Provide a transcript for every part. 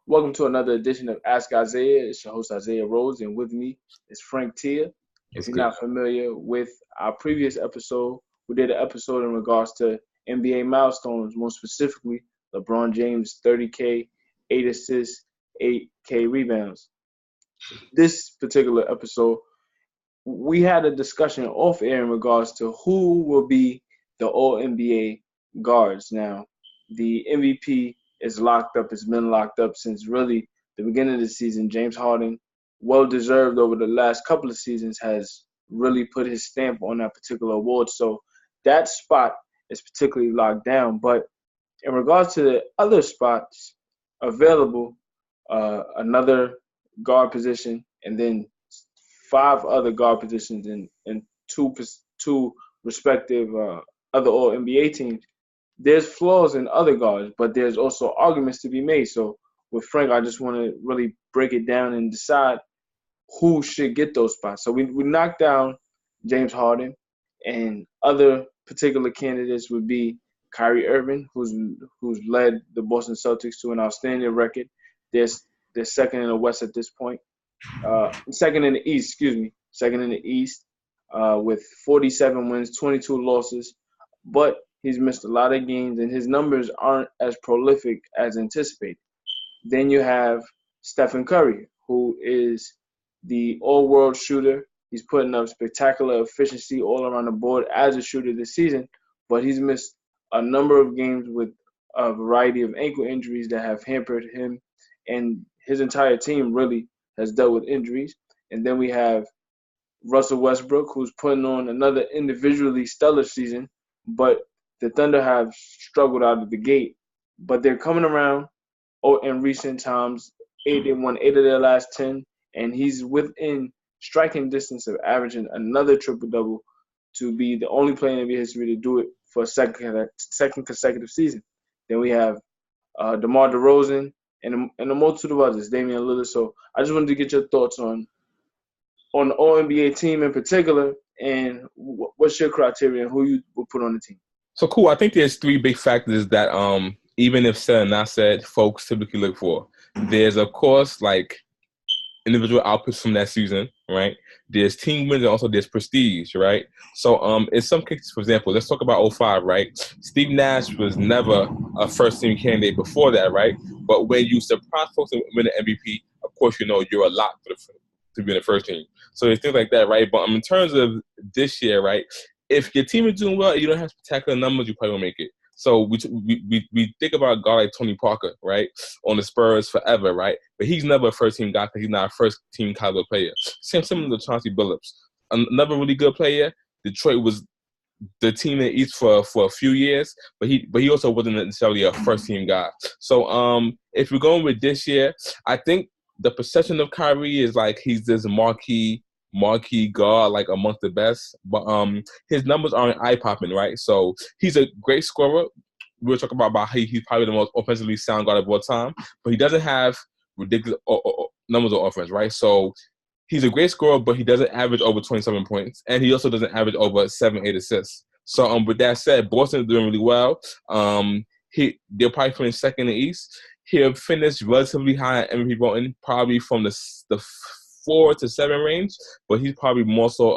Welcome to another edition of Ask Isaiah. It's your host Isaiah Rose, and with me is Frank Teah. If That's you're good. not familiar with our previous episode, we did an episode in regards to NBA milestones, more specifically LeBron James 30K, 8 assists, 8K rebounds. This particular episode, we had a discussion off air in regards to who will be the All NBA guards. Now, the MVP is locked up. It's been locked up since really the beginning of the season. James Harden, well deserved over the last couple of seasons, has really put his stamp on that particular award. So that spot is particularly locked down. But in regards to the other spots available, another guard position, and then five other guard positions in two respective other All NBA teams. There's flaws in other guards, but there's also arguments to be made. So with Frank, I just want to really break it down and decide who should get those spots. So we knocked down James Harden, and other particular candidates would be Kyrie Irving, who's led the Boston Celtics to an outstanding record. They're second in the West at this point. Second in the East, excuse me. Second in the East with 47 wins, 22 losses. But he's missed a lot of games, and his numbers aren't as prolific as anticipated. Then you have Stephen Curry, who is the all-world shooter. He's putting up spectacular efficiency all around the board as a shooter this season, but he's missed a number of games with a variety of ankle injuries that have hampered him, and his entire team really has dealt with injuries. And then we have Russell Westbrook, who's putting on another individually stellar season, but the Thunder have struggled out of the gate. But they're coming around in recent times. They won 8 of their last 10, and he's within striking distance of averaging another triple-double to be the only player in NBA history to do it for a second consecutive season. Then we have DeMar DeRozan and a multitude of others, Damian Lillard. So I just wanted to get your thoughts on the All-NBA team in particular, and what's your criteria and who you will put on the team. So cool. I think there's three big factors that even if said and not said, folks typically look for. There's of course like individual outputs from that season, right? There's team wins and also there's prestige, right? So in some cases, for example, let's talk about '05, right? Steve Nash was never a first team candidate before that, right? But when you surprise folks and win the MVP, of course you know you're a lock to be in the first team. So it's things like that, right? But in terms of this year, right? If your team is doing well, you don't have spectacular numbers, you probably won't make it. So we think about a guy like Tony Parker, right, on the Spurs forever, right? But he's never a first-team guy because he's not a first-team caliber player. Similar to Chauncey Billups. Another really good player, Detroit was the team in the East for a few years, but he also wasn't necessarily a first-team guy. So if we're going with this year, I think the perception of Kyrie is like he's this marquee guard, like amongst the best, but his numbers aren't eye-popping, right? So he's a great scorer. We'll talk about how he's probably the most offensively sound guard of all time, but he doesn't have ridiculous numbers of offense, right? So he's a great scorer, but he doesn't average over 27 points, and he also doesn't average over 7-8 assists. So with that said, Boston is doing really well. They'll probably finish second in the East. He'll finish relatively high in MVP voting, probably from the 4 to 7 range, but he's probably more so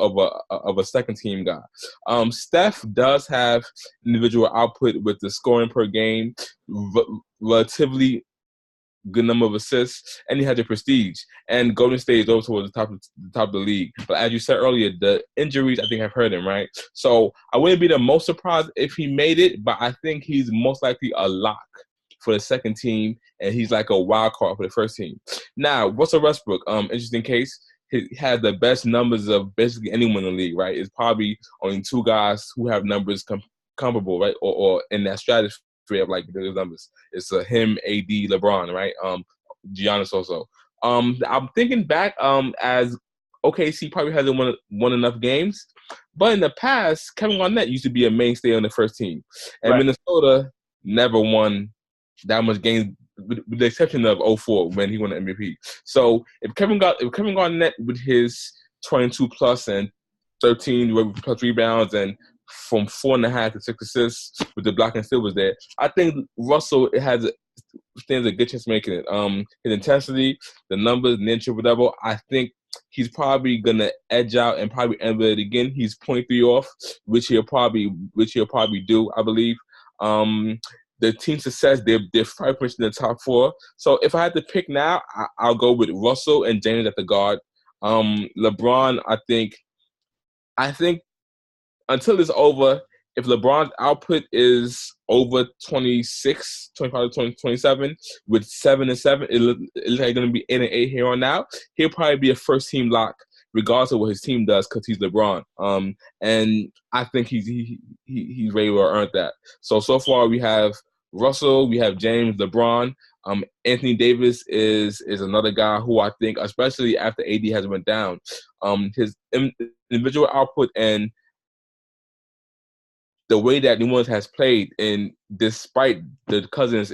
of a second team guy. Steph does have individual output with the scoring per game, relatively good number of assists, and he has the prestige. And Golden State is over towards the top of the league. But as you said earlier, the injuries I think have hurt him, right? So I wouldn't be the most surprised if he made it, but I think he's most likely a lock for the second team, and he's like a wild card for the first team. Now, Russell Westbrook, interesting case. He had the best numbers of basically anyone in the league, right? It's probably only two guys who have numbers comparable, right? Or in that stratosphere of like those numbers. It's him, AD, LeBron, right? Giannis also. I'm thinking back as OKC probably hasn't won enough games, but in the past, Kevin Garnett used to be a mainstay on the first team, and Right. Minnesota never won that much games, with the exception of '04 when he won the MVP. So if Kevin Garnett with his 22 plus and 13 plus rebounds and from 4.5 to 6 assists with the block and steal was there, I think Russell stands a good chance of making it. His intensity, the numbers, the triple double. I think he's probably gonna edge out and probably end it again. He's 0.3 off, which he'll probably do, I believe. The team success, they're probably pushing the top four. So if I had to pick now, I'll go with Russell and James at the guard. LeBron, I think until it's over, if LeBron's output is over 26, 25 to 27, with 7 and 7, it's like going to be 8 and 8 here on out. He'll probably be a first team lock, regardless of what his team does, because he's LeBron. And I think he's ready to earn that. So far we have Russell, we have James, LeBron. Anthony Davis is another guy who I think, especially after AD has went down, his individual output and the way that New Orleans has played, and despite the Cousins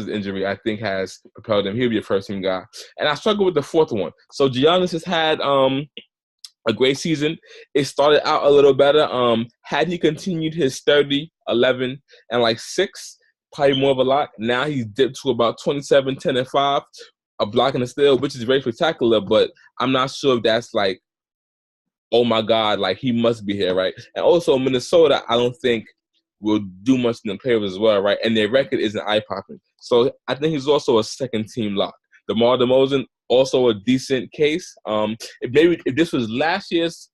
injury, I think has propelled him. He'll be a first team guy. And I struggle with the fourth one. So Giannis has had a great season. It started out a little better. Had he continued his 30, 11, and 6, probably more of a lot. Now he's dipped to about 27, 10, and 5, a block and a steal, which is very spectacular, but I'm not sure if that's oh my God, he must be here, right? And also Minnesota, I don't think will do much in the playoffs as well, right? And their record isn't eye-popping. So I think he's also a second-team lock. DeMar DeRozan, also a decent case. If this was last year's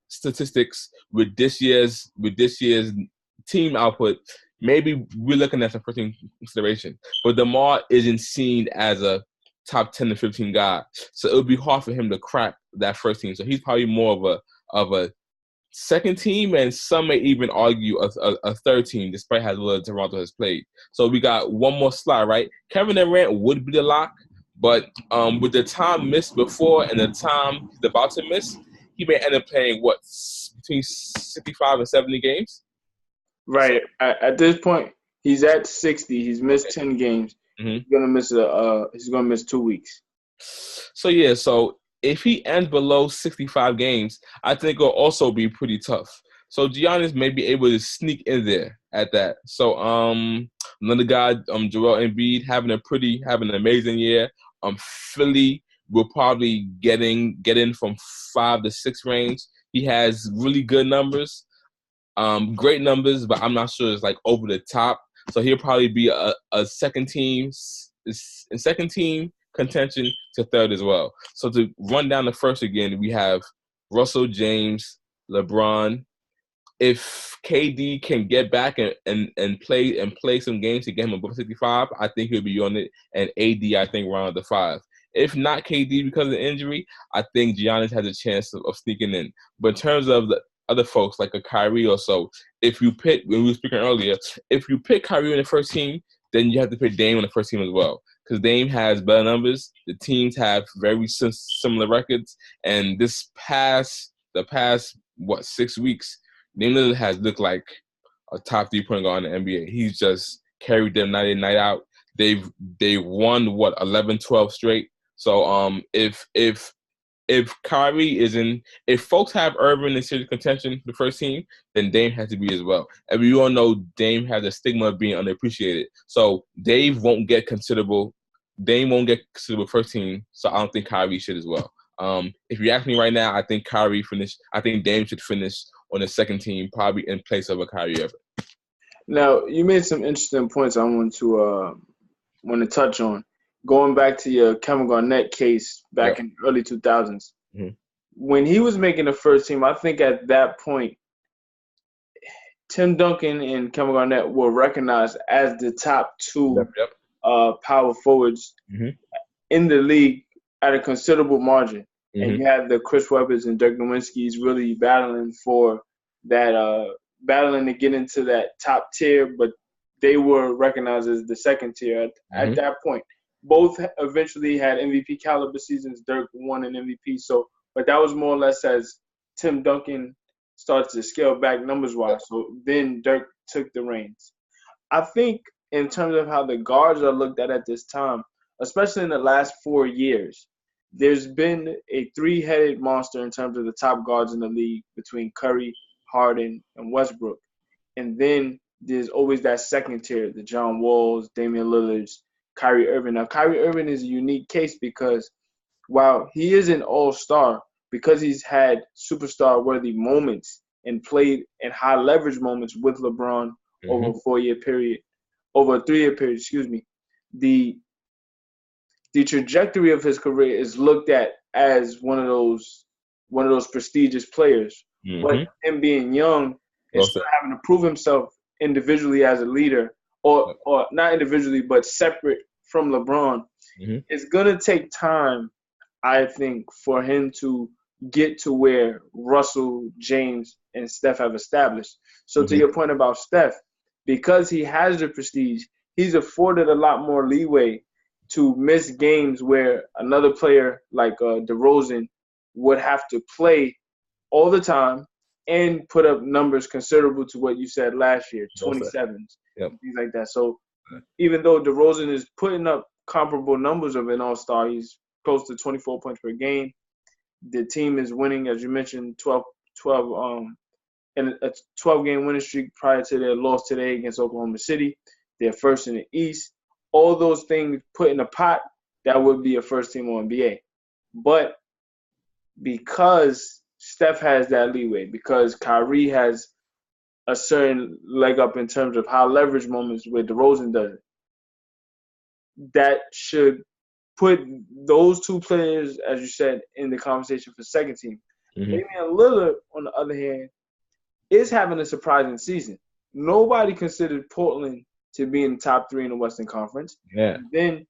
statistics with this year's team output, maybe we're looking at some first-team consideration. But DeMar isn't seen as a top 10 to 15 guy. So it would be hard for him to crack that first team. So he's probably more of a second team, and some may even argue a third team, despite how well Toronto has played. So we got one more slot, right? Kevin Durant would be the lock, but with the time missed before and the time he's about to miss, he may end up playing, between 65 and 70 games? Right. At this point, he's at 60. He's missed 10 games. Mm-hmm. He's gonna miss 2 weeks. So yeah, if he ends below 65 games, I think it'll also be pretty tough. So Giannis may be able to sneak in there at that. So another guy, Joel Embiid, having an amazing year. Philly will probably get in from 5 to 6 range. He has really good numbers, great numbers, but I'm not sure it's over the top. So he'll probably be a second team contention to third as well. So to run down the first again, we have Russell, James, LeBron. If KD can get back and play some games to get him above 65, I think he'll be on it. And AD, I think, around the 5. If not KD because of the injury, I think Giannis has a chance of sneaking in. But in terms of the other folks like a Kyrie or so, if you pick, when we were speaking earlier, if you pick Kyrie in the first team, then you have to pick Dame on the first team as well. Because Dame has better numbers. The teams have very similar records. And the past 6 weeks, Dame Lillard has looked like a top 3-point guard in the NBA. He's just carried them night in, night out. They won 11, 12 straight. So if Kyrie if folks have Irving in serious contention, the first team, then Dame has to be as well. And we all know Dame has a stigma of being underappreciated. So Dame won't get considerable first team. So I don't think Kyrie should as well. If you ask me right now, I think Dame should finish on the second team, probably in place of a Kyrie Irving. Now, you made some interesting points I want to touch on. Going back to your Kevin Garnett case back in the early 2000s, mm-hmm. When he was making the first team, I think at that point, Tim Duncan and Kevin Garnett were recognized as the top 2 power forwards mm-hmm. in the league at a considerable margin. Mm-hmm. And you had the Chris Webbers and Dirk Nowitzki's really battling for that, battling to get into that top tier, but they were recognized as the second tier at that point. Both eventually had MVP caliber seasons. Dirk won an MVP. But that was more or less as Tim Duncan started to scale back numbers-wise. So then Dirk took the reins. I think in terms of how the guards are looked at this time, especially in the last 4 years, there's been a 3-headed monster in terms of the top guards in the league between Curry, Harden, and Westbrook. And then there's always that second tier, the John Walls, Damian Lillards, Kyrie Irving. Now, Kyrie Irving is a unique case because while he is an all-star, because he's had superstar-worthy moments and played in high-leverage moments with LeBron over a 4-year period, over a 3-year period, the trajectory of his career is looked at as one of those prestigious players. But him being young and still having to prove himself individually as a leader, or not individually, but separate from LeBron, it's going to take time, I think, for him to get to where Russell, James, and Steph have established. So to your point about Steph, because he has the prestige, he's afforded a lot more leeway to miss games where another player like DeRozan would have to play all the time and put up numbers considerable to what you said last year, 27s, things like that. So even though DeRozan is putting up comparable numbers of an all-star, he's close to 24 points per game. The team is winning, as you mentioned, 12 and a 12-game winning streak prior to their loss today against Oklahoma City. They're first in the East. All those things put in a pot, that would be a first-team All-NBA. But because Steph has that leeway, because Kyrie has a certain leg up in terms of high leverage moments where DeRozan doesn't, that should put those two players, as you said, in the conversation for second team. Damian Lillard, on the other hand, is having a surprising season. Nobody considered Portland to be in the top 3 in the Western Conference. Yeah. Then,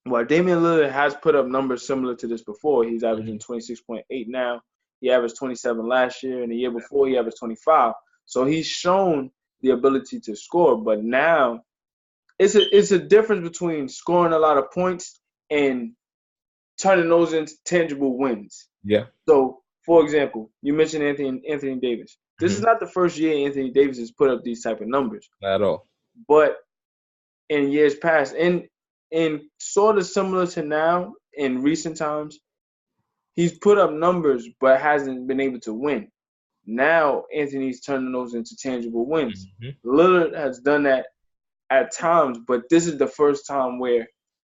while Damian Lillard has put up numbers similar to this before, he's averaging 26.8 now. He averaged 27 last year, and the year before he averaged 25. So he's shown the ability to score, but now it's a difference between scoring a lot of points and turning those into tangible wins. Yeah. So, for example, you mentioned Anthony Davis. This is not the first year Anthony Davis has put up these type of numbers. Not at all. But in years past, and sort of similar to now in recent times, he's put up numbers but hasn't been able to win. Now Anthony's turning those into tangible wins. Lillard has done that at times, but this is the first time where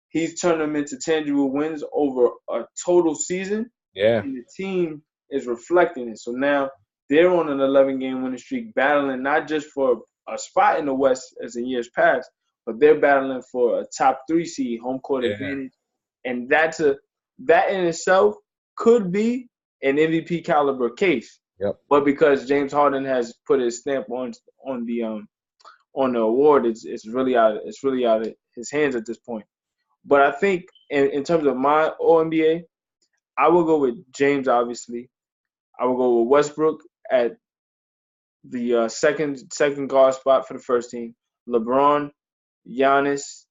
he's turned them into tangible wins over a total season. Yeah. And the team is reflecting it. So now they're on an 11-game winning streak, battling not just for a spot in the West as in years past, but they're battling for a top 3 seed, home court advantage. And that in itself could be an MVP caliber case. Yep. But because James Harden has put his stamp on the award, it's really out of his hands at this point. But I think in terms of my All-NBA, I will go with James, obviously. I will go with Westbrook at the second guard spot for the first team. LeBron, Giannis,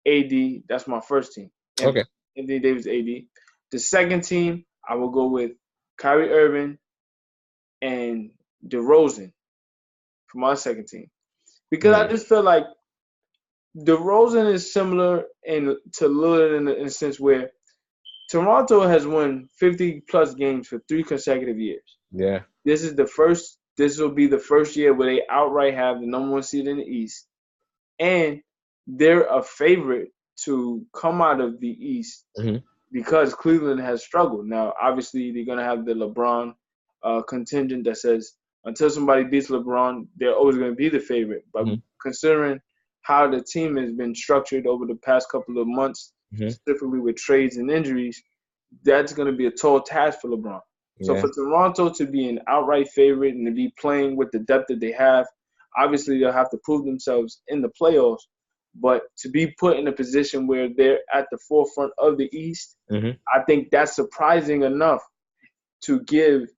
AD. That's my first team. Okay. Anthony Davis, AD. The second team, I will go with Kyrie Irving and DeRozan for my second team. Because I just feel like DeRozan is similar to Lillard in a sense where Toronto has won 50-plus games for 3 consecutive years. Yeah. This will be the first year where they outright have the number 1 seed in the East. And they're a favorite to come out of the East because Cleveland has struggled. Now, obviously, they're going to have the LeBron contingent that says until somebody beats LeBron, they're always going to be the favorite. But considering how the team has been structured over the past couple of months, specifically with trades and injuries, that's going to be a tall task for LeBron. So for Toronto to be an outright favorite and to be playing with the depth that they have, obviously they'll have to prove themselves in the playoffs. But to be put in a position where they're at the forefront of the East, I think that's surprising enough to give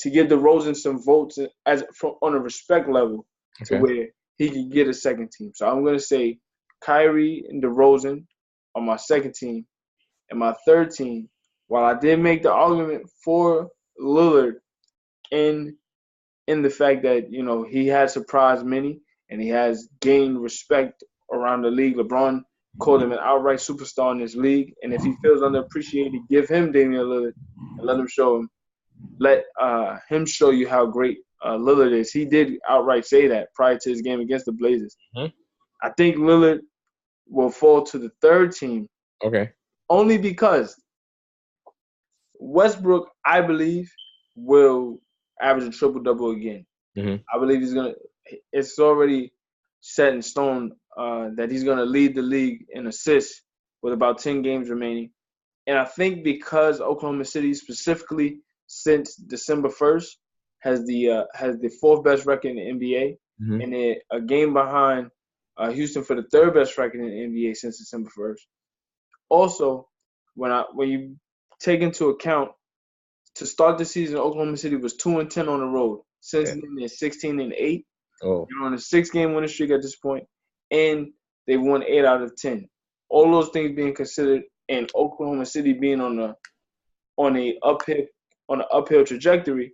DeRozan some votes on a respect level to where he can get a second team. So I'm going to say Kyrie and DeRozan on my second team. And my third team, while I did make the argument for Lillard in the fact that, you know, he has surprised many and he has gained respect around the league. LeBron called him an outright superstar in this league. And if he feels underappreciated, give him Damian Lillard and let him show you how great Lillard is. He did outright say that prior to his game against the Blazers. I think Lillard will fall to the third team. Okay. Only because Westbrook, I believe, will average a triple-double again. Mm-hmm. I believe it's already set in stone that he's going to lead the league in assists with about 10 games remaining. And I think because Oklahoma City specifically since December 1st has the fourth best record in the NBA, Mm-hmm. and they're a game behind Houston for the third best record in the NBA since December 1st. Also, when you take into account to start the season, Oklahoma City was 2-10 on the road. Since then, they're 16-8. Oh. They're on a 6-game winning streak at this point, and they won 8 out of 10. All those things being considered, and Oklahoma City being on a uphill trajectory,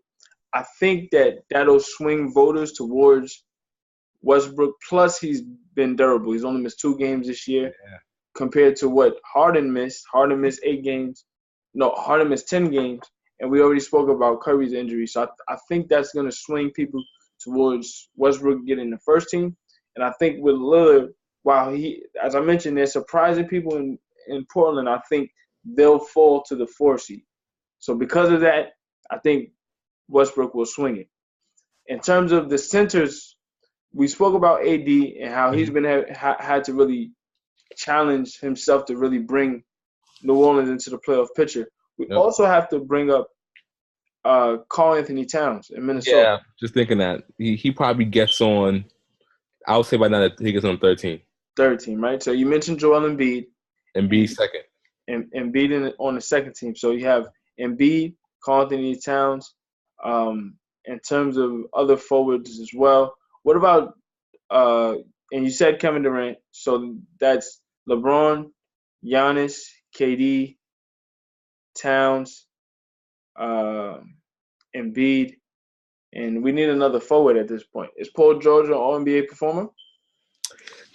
I think that'll swing voters towards Westbrook. Plus, he's been durable. He's only missed 2 games this year, compared to what Harden missed. Harden missed 8 games. No, Harden missed 10 games, and we already spoke about Curry's injury. So I think that's going to swing people towards Westbrook getting the first team. And I think with Lillard, while as I mentioned, they're surprising people in Portland, I think they'll fall to the 4 seed. So because of that, I think Westbrook will swing it. In terms of the centers, we spoke about AD and how he's been had to really challenge himself to really bring New Orleans into the playoff picture. We also have to bring up Karl Anthony Towns in Minnesota. Yeah, just thinking that he probably gets on. I would say by now that he gets on 13. Third team, right? So you mentioned Joel Embiid. Embiid second. And Embiid on the second team. So you have Embiid, Karl Anthony Towns. In terms of other forwards as well, what about and you said Kevin Durant, so that's LeBron, Giannis, KD, Towns, Embiid, and we need another forward at this point. Is Paul George an All-NBA performer?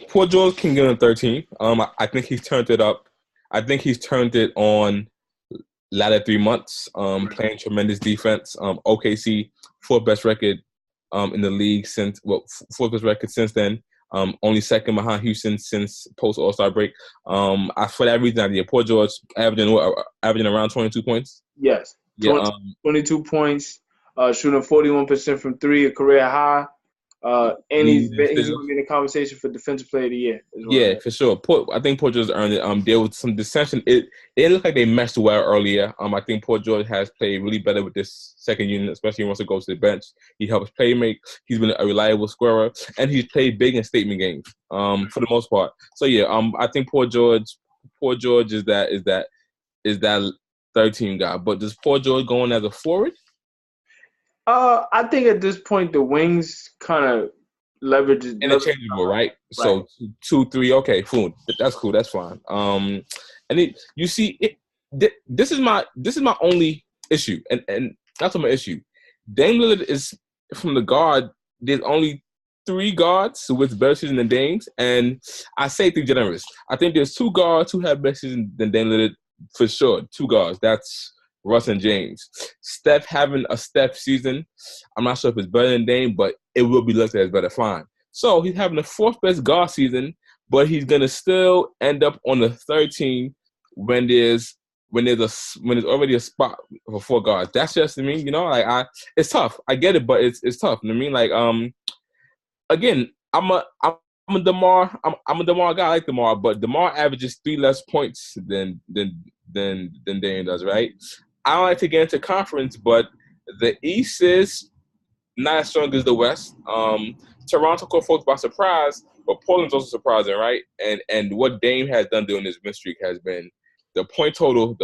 Paul George can get on 13. I think he's turned it up. I think he's turned it on latter 3 months, playing tremendous defense. OKC, fourth best record in the league fourth best record since then. Only second behind Houston since post All-Star break. For that reason, Paul George averaging around 22 points. Yes, 22 points, shooting 41% from 3, a career high. And he's going to be in the conversation for Defensive Player of the Year as well. Yeah, for sure. I think Paul George earned it. There was some dissension. It looked like they meshed well earlier. I think Paul George has played really better with this second unit, especially once it goes to the bench. He helps play make. He's been a reliable scorer, and he's played big in statement games for the most part. So yeah, I think Paul George is that third team guy. But does Paul George go on as a forward? I think at this point the wings kind of leverage interchangeable, right? So 2, 3, okay, cool. That's cool. That's fine. This is my only issue, and that's my issue. Dame Lillard is from the guard. There's only 3 guards with better season than Dame's, and I say too generous. I think there's 2 guards who have better season than Dame Lillard for sure. 2 guards. That's Russ and James. Steph having a Steph season, I'm not sure if it's better than Dame, but it will be looked at as better. Fine. So he's having the 4th best guard season, but he's gonna still end up on the 3rd team when there's already a spot for 4 guards. That's just me, it's tough. I get it, but it's tough. You know what I mean? Again, I'm a DeMar guy. I like DeMar, but DeMar averages 3 less points than Dame does, right? I don't like to get into conference, but the East is not as strong as the West. Toronto caught folks by surprise, but Portland's also surprising, right? And what Dame has done during this win streak has been the point total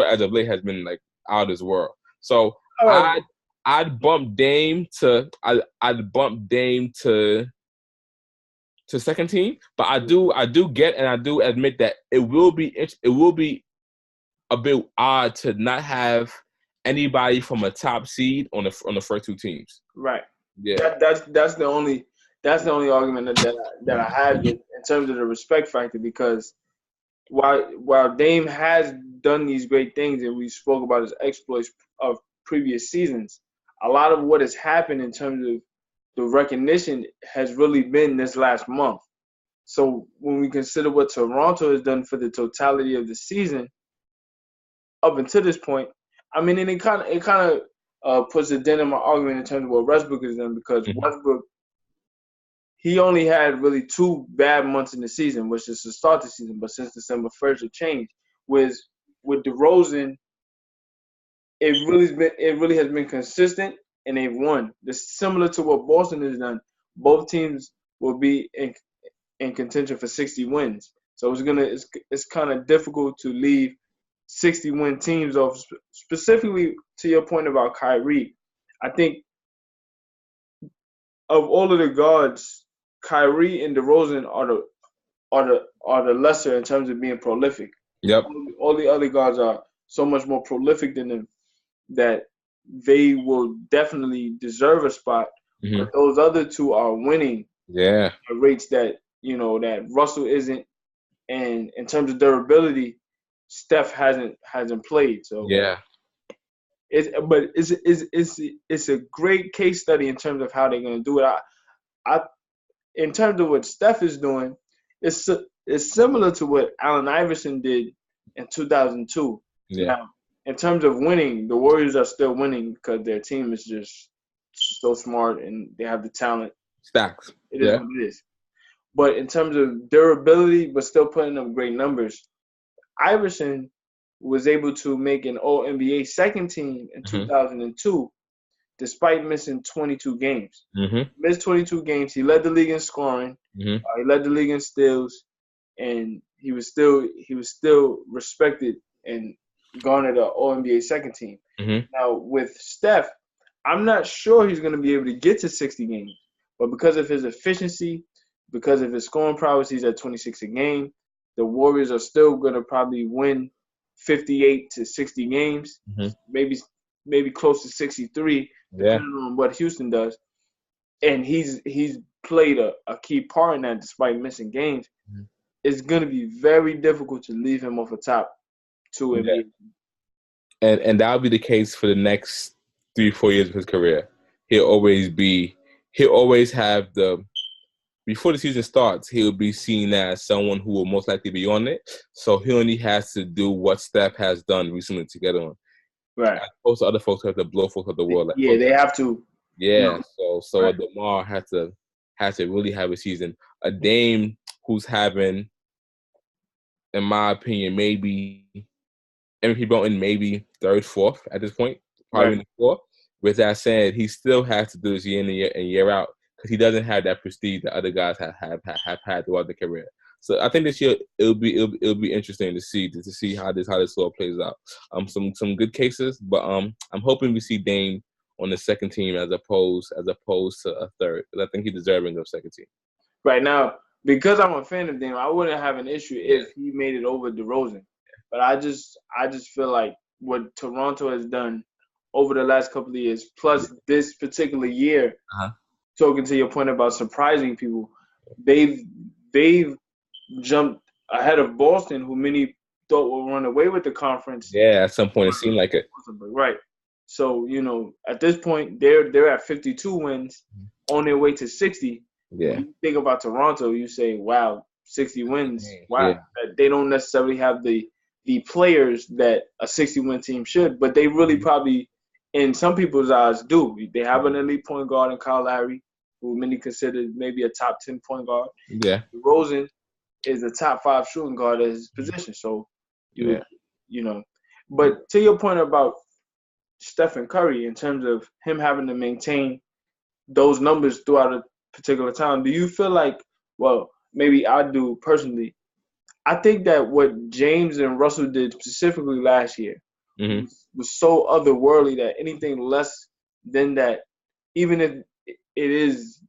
as of late has been like out of this world. So I'd bump Dame to second team, but I do get and I do admit that it will be a bit odd to not have anybody from a top seed on the first 2 teams. Right. Yeah. That's the only argument that I have in terms of the respect factor, because while Dame has done these great things and we spoke about his exploits of previous seasons, a lot of what has happened in terms of the recognition has really been this last month. So when we consider what Toronto has done for the totality of the season up until this point, I mean, and it kind of puts a dent in my argument in terms of what Westbrook has done, because Mm-hmm. Westbrook, he only had really 2 bad months in the season, which is to start the season. But since December 1st, it changed. With DeRozan, it really has been consistent, and they've won. It's similar to what Boston has done. Both teams will be in contention for 60 wins. So it's kind of difficult to leave 60-win teams off. Specifically to your point about Kyrie, I think of all of the guards, Kyrie and DeRozan are the lesser in terms of being prolific. Yep. All the other guards are so much more prolific than them that they will definitely deserve a spot. Mm-hmm. But those other two are winning Yeah. at rates that that Russell isn't, and in terms of durability, Steph hasn't played. So Yeah. It's a great case study in terms of how they're gonna do it. I in terms of what Steph is doing, it's similar to what Allen Iverson did in 2002. Yeah. Now, in terms of winning, the Warriors are still winning because their team is just so smart and they have the talent. Stacks. It is what it is. But in terms of durability, but still putting up great numbers, Iverson was able to make an All-NBA second team in 2002, despite missing 22 games. Mm-hmm. Missed 22 games. He led the league in scoring. Mm-hmm. He led the league in steals, and he was still respected and garnered an All-NBA second team. Mm-hmm. Now with Steph, I'm not sure he's going to be able to get to 60 games, but because of his efficiency, because of his scoring prowess, he's at 26 a game. The Warriors are still going to probably win 58 to 60 games, maybe close to 63, depending on what Houston does. And he's played a key part in that despite missing games. Mm-hmm. It's going to be very difficult to leave him off the top 2 NBA. And that'll be the case for the next 3-4 years of his career. He'll always have before the season starts, he'll be seen as someone who will most likely be on it. So he only has to do what Steph has done recently to get on. Right. As opposed to other folks who have to blow folks out the world. Yeah, they have to. Yeah. So right. DeMar has to really have a season. A Dame who's having, in my opinion, maybe MVP voting maybe 3rd, 4th at this point, probably in the 4th. With that said, he still has to do this year in and year out because he doesn't have that prestige that other guys have had throughout their career. So I think this year it'll be interesting to see how this all plays out. Some good cases, but I'm hoping we see Dame on the second team as opposed to a third, because I think he's deserving of second team. Right now, because I'm a fan of Dame, I wouldn't have an issue if he made it over DeRozan. But I just feel like what Toronto has done over the last couple of years, plus this particular year, talking to your point about surprising people, they've jumped ahead of Boston, who many thought would run away with the conference. Yeah, at some point it seemed like it. Right. So, at this point, they're at 52 wins, on their way to 60. Yeah. When you think about Toronto, you say, wow, 60 wins. Wow. Yeah. They don't necessarily have the players that a 60-win team should, but they really probably, in some people's eyes, do. They have an elite point guard in Kyle Lowry, who many consider maybe a top 10 point guard. Yeah. DeRozan is a top 5 shooting guard at his position. So, but to your point about Stephen Curry, in terms of him having to maintain those numbers throughout a particular time, do you feel like, well, maybe I do personally, I think that what James and Russell did specifically last year was so otherworldly that anything less than that, even if it is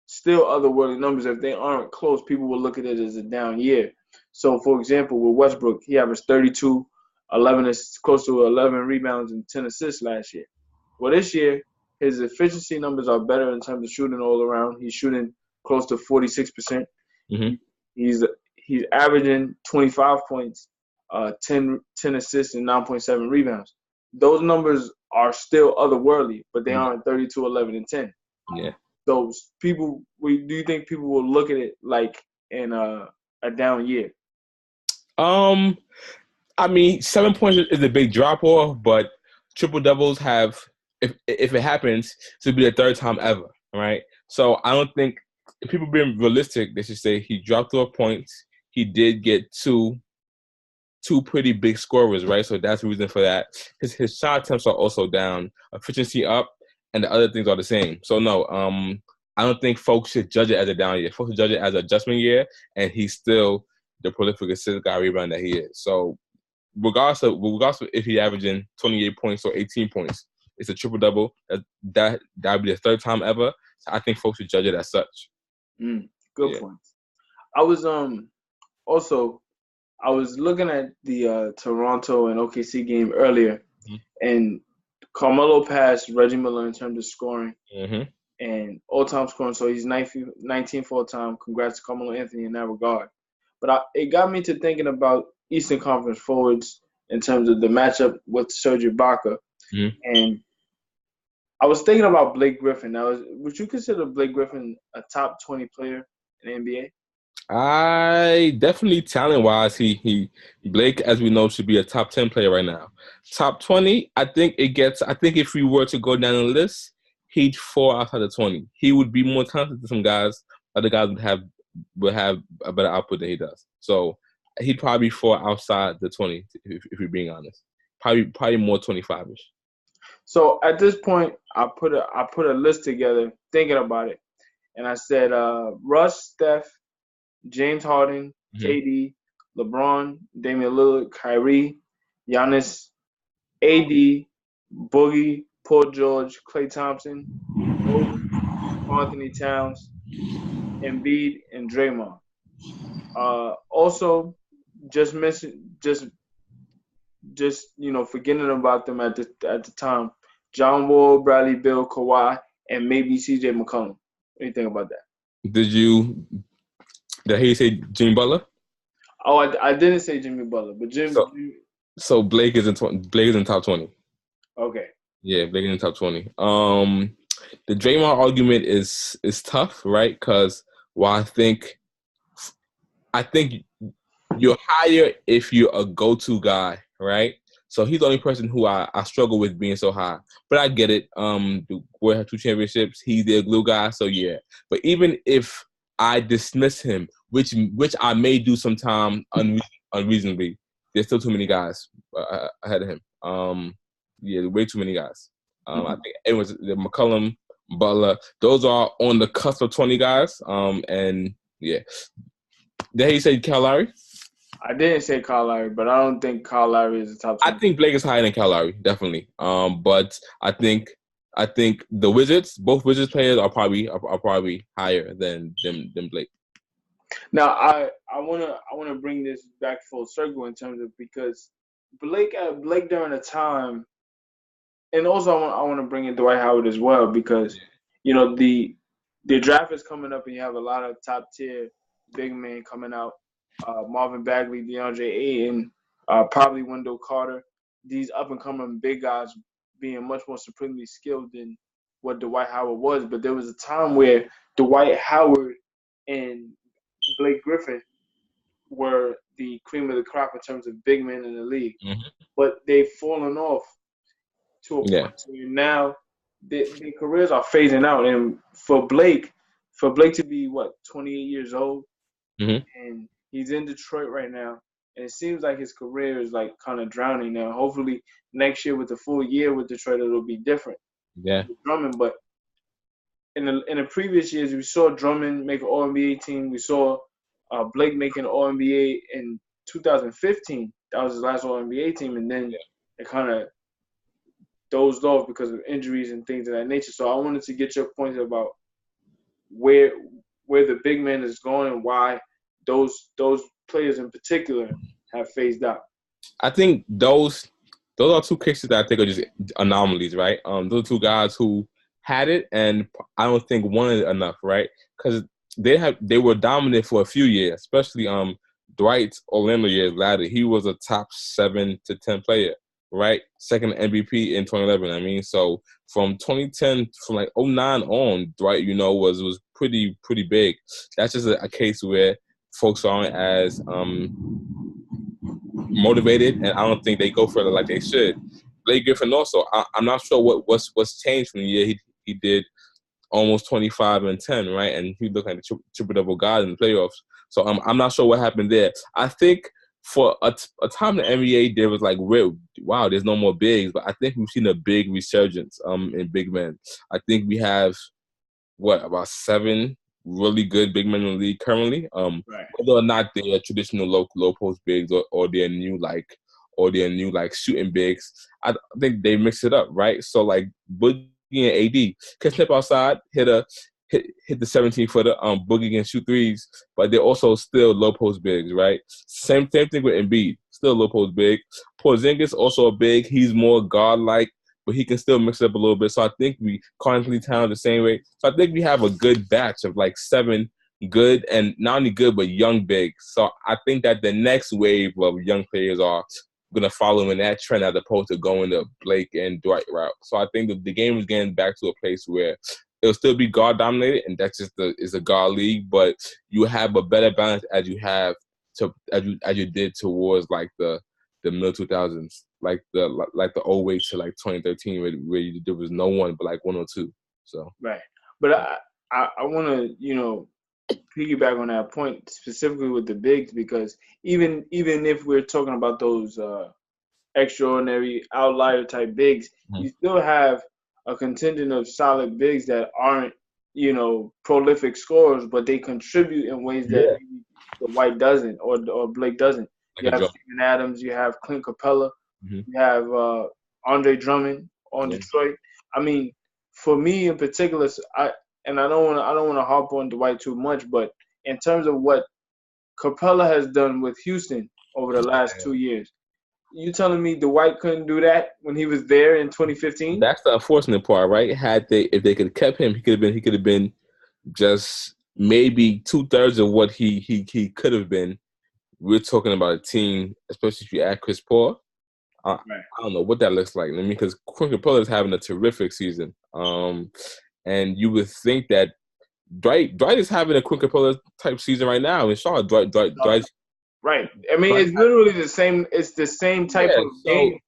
still otherworldly numbers, if they aren't close, people will look at it as a down year. So, for example, with Westbrook, he averaged 32, 11, close to 11 rebounds and 10 assists last year. Well, this year, his efficiency numbers are better in terms of shooting all around. He's shooting close to 46%. He's averaging 25 points, 10 assists, and 9.7 rebounds. Those numbers are still otherworldly, but they aren't 32, 11, and 10. Yeah. So do you think people will look at it like in a down year? I mean, 7 points is a big drop off, but triple doubles have, if it happens, to be the third time ever, right? So I don't think, if people being realistic, they should say he dropped off points. He did get two pretty big scorers, right? So that's the reason for that. His shot attempts are also down, efficiency up, and the other things are the same. So no, I don't think folks should judge it as a down year. Folks should judge it as an adjustment year, and he's still the prolific assist guy rebound that he is. So regardless of if he's averaging 28 points or 18 points, it's a triple double. That would be the third time ever. So I think folks should judge it as such. Good point. I was also I was looking at the Toronto and OKC game earlier, and Carmelo passed Reggie Miller in terms of scoring and all-time scoring. So he's 19th all-time. Congrats to Carmelo Anthony in that regard. But it got me to thinking about Eastern Conference forwards in terms of the matchup with Serge Ibaka. And I was thinking about Blake Griffin. Now, would you consider Blake Griffin a top 20 player in the NBA? I definitely, talent-wise, he Blake, as we know, should be a top 10 player right now. Top 20, I think if we were to go down the list, he'd fall outside of 20. He would be more talented than some guys. Other guys would have a better output than he does. So he'd probably fall outside the 20, if we're being honest. Probably more 25-ish. So at this point, I put a list together thinking about it, and I said Russ, Steph, James Harden, KD, LeBron, Damian Lillard, Kyrie, Giannis, AD, Boogie, Paul George, Klay Thompson, Anthony Towns, Embiid, and Draymond. Also, just forgetting about them at the time. John Wall, Bradley Beal, Kawhi, and maybe CJ McCollum. What do you think about that? Did he say Jimmy Butler? Oh, I didn't say Jimmy Butler, but So Blake is in top 20. Okay. Yeah, Blake is in top 20. The Draymond argument is tough, right? Because while I think you're higher if you're a go-to guy, right? So he's the only person who I struggle with being so high. But I get it. The Warriors have 2 championships. He's their glue guy, so yeah. But even if I dismiss him, which I may do sometime unreasonably, there's still too many guys ahead of him. Way too many guys. I think it was McCollum, Butler. Those are on the cusp of 20 guys. And yeah. Did he say Kyle Lowry? I didn't say Kyle Lowry, but I don't think Kyle Lowry is the top 20. I think Blake is higher than Kyle Lowry, definitely. But I think the Wizards, both Wizards players are probably higher than Blake. Now I wanna bring this back full circle in terms of, because Blake during the time, and also I want to bring in Dwight Howard as well, because the draft is coming up and you have a lot of top tier big men coming out. Marvin Bagley, DeAndre Ayton, probably Wendell Carter. These up and coming big guys being much more supremely skilled than what Dwight Howard was. But there was a time where Dwight Howard and Blake Griffin were the cream of the crop in terms of big men in the league. But they've fallen off to a point where now their careers are phasing out. And for Blake to be 28 years old, and he's in Detroit right now, and it seems like his career is like kind of drowning now. Hopefully next year with the full year with Detroit, it'll be different. Yeah, Drummond, but in the previous years, we saw Drummond make an All-NBA team. We saw Blake making an All-NBA in 2015. That was his last All-NBA team, and then it kind of dozed off because of injuries and things of that nature. So I wanted to get your points about where the big man is going and why those players in particular have phased out. I think those are 2 cases that I think are just anomalies, right? Those are 2 guys who had it, and I don't think one is enough, right? Because they were dominant for a few years, especially Dwight's Orlando years later. He was a top 7 to 10 player, right? Second MVP in 2011. I mean, so from 2010, from like 2009 on, Dwight, was pretty big. That's just a case where folks aren't as motivated, and I don't think they go further like they should. Blake Griffin also, I'm not sure what's changed from the year he did almost 25 and 10, right? And he looked like a triple double guy in the playoffs. So I'm not sure what happened there. I think for a time in the NBA there was like, wow, there's no more bigs, but I think we've seen a big resurgence in big men. I think we have about 7 really good big men in the league currently. Right. Whether or not they're traditional low post bigs or they're new like shooting bigs, I think they mix it up, right? So like Boogie and AD can step outside, hit the 17-footer. Boogie can shoot threes, but they're also still low post bigs, right? Same thing with Embiid, still low post big. Porzingis also a big. He's more guard like, but he can still mix it up a little bit. So I think we constantly Towns the same way. So I think we have a good batch of like 7 good, and not only good, but young bigs. So I think that the next wave of young players are going to follow in that trend as opposed to going the Blake and Dwight route. So I think the game is getting back to a place where it'll still be guard dominated, and that's just is a guard league, but you have a better balance as you did towards like the middle 2000s, like the 08 to like 2013, where there was no one but like 1 or 2. So right, but I want to piggyback on that point specifically with the bigs, because even if we're talking about those extraordinary outlier type bigs, you still have a contingent of solid bigs that aren't prolific scorers, but they contribute in ways that maybe the White doesn't or Blake doesn't. You have Steven Adams, you have Clint Capella, you have Andre Drummond on Detroit. I mean, for me in particular, I don't want to harp on Dwight too much, but in terms of what Capella has done with Houston over the last 2 years, you telling me Dwight couldn't do that when he was there in 2015? That's the unfortunate part, right? If they could have kept him, he could have been just maybe 2/3 of what he could have been. We're talking about a team, especially if you add Chris Paul. I don't know what that looks like. I mean, because Clint Capella is having a terrific season. And you would think that Dwight is having a Clint Capella type season right now. And Dwight. Right. I mean, it's literally the same. It's the same type of game.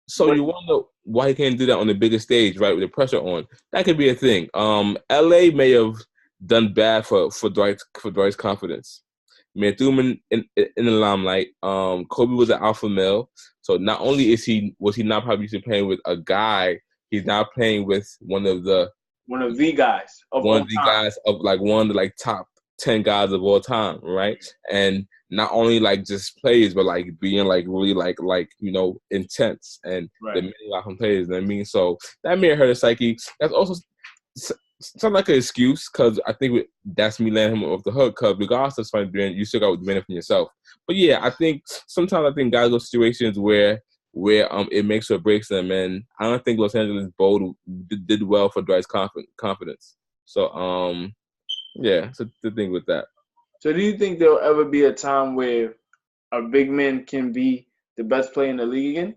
So you wonder why he can't do that on the biggest stage, right, with the pressure on. That could be a thing. LA may have done bad for Dwight's confidence. I mean, threw him in the limelight. Kobe was an alpha male, so not only was he not probably used to playing with a guy, he's now playing with one of the guys of like top 10 guys of all time, right? And not only like just plays, but like being like really like intense, and the many Malcolm plays. You know what I mean? So that may hurt his psyche. That's also sounds like an excuse, because I think that's me letting him off the hook. Because regardless of something doing, you still got to benefit from yourself. But yeah, I think sometimes guys go situations where it makes or breaks them, and I don't think Los Angeles Bold did well for Dwight's confidence. So yeah, so the thing with that. So do you think there'll ever be a time where a big man can be the best player in the league again?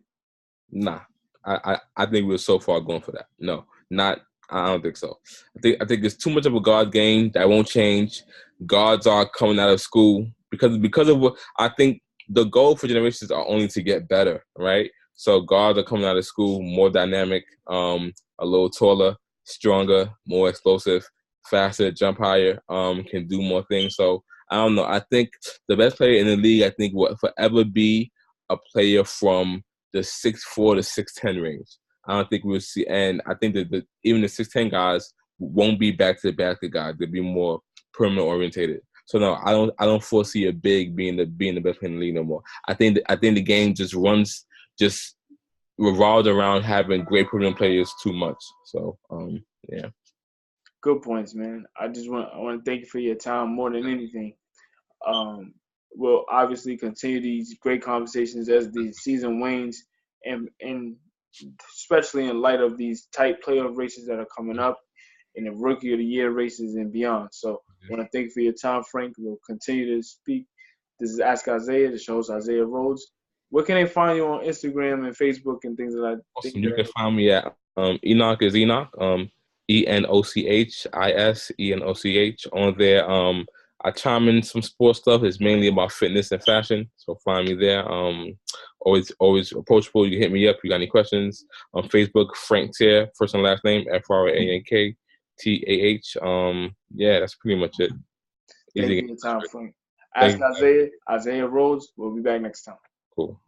Nah, I think we're so far gone for that. No, not. I don't think so. I think it's too much of a guard game that won't change. Guards are coming out of school because of what I think the goal for generations are only to get better, right? So guards are coming out of school more dynamic, a little taller, stronger, more explosive, faster, jump higher, can do more things. So I don't know. I think the best player in the league, I think, will forever be a player from the 6'4" to 6'10" range. I don't think we'll see, and I think that even the 6'10" guys won't be back to guys. They'll be more perimeter orientated. So no, I don't foresee a big being the best player in the league no more. I think the game just revolves around having great perimeter players too much. So yeah. Good points, man. I want to thank you for your time more than anything. We'll obviously continue these great conversations as the season wanes, and especially in light of these tight playoff races that are coming up, and the Rookie of the Year races and beyond. So I want to thank you for your time, Frank. We'll continue to speak. This is Ask Isaiah. The show is Isaiah Rhodes. Where can they find you on Instagram and Facebook and things like that? Awesome. You can find me at Enoch is Enoch. ENOCHIS ENOCH on there. I chime in some sports stuff. It's mainly about fitness and fashion. So find me there. Always approachable. You can hit me up if you got any questions. On Facebook, Frank Teah, first and last name, FRANK TAH. Yeah, that's pretty much it. Thank you for your time, Frank. Ask Isaiah Rhodes. We'll be back next time. Cool.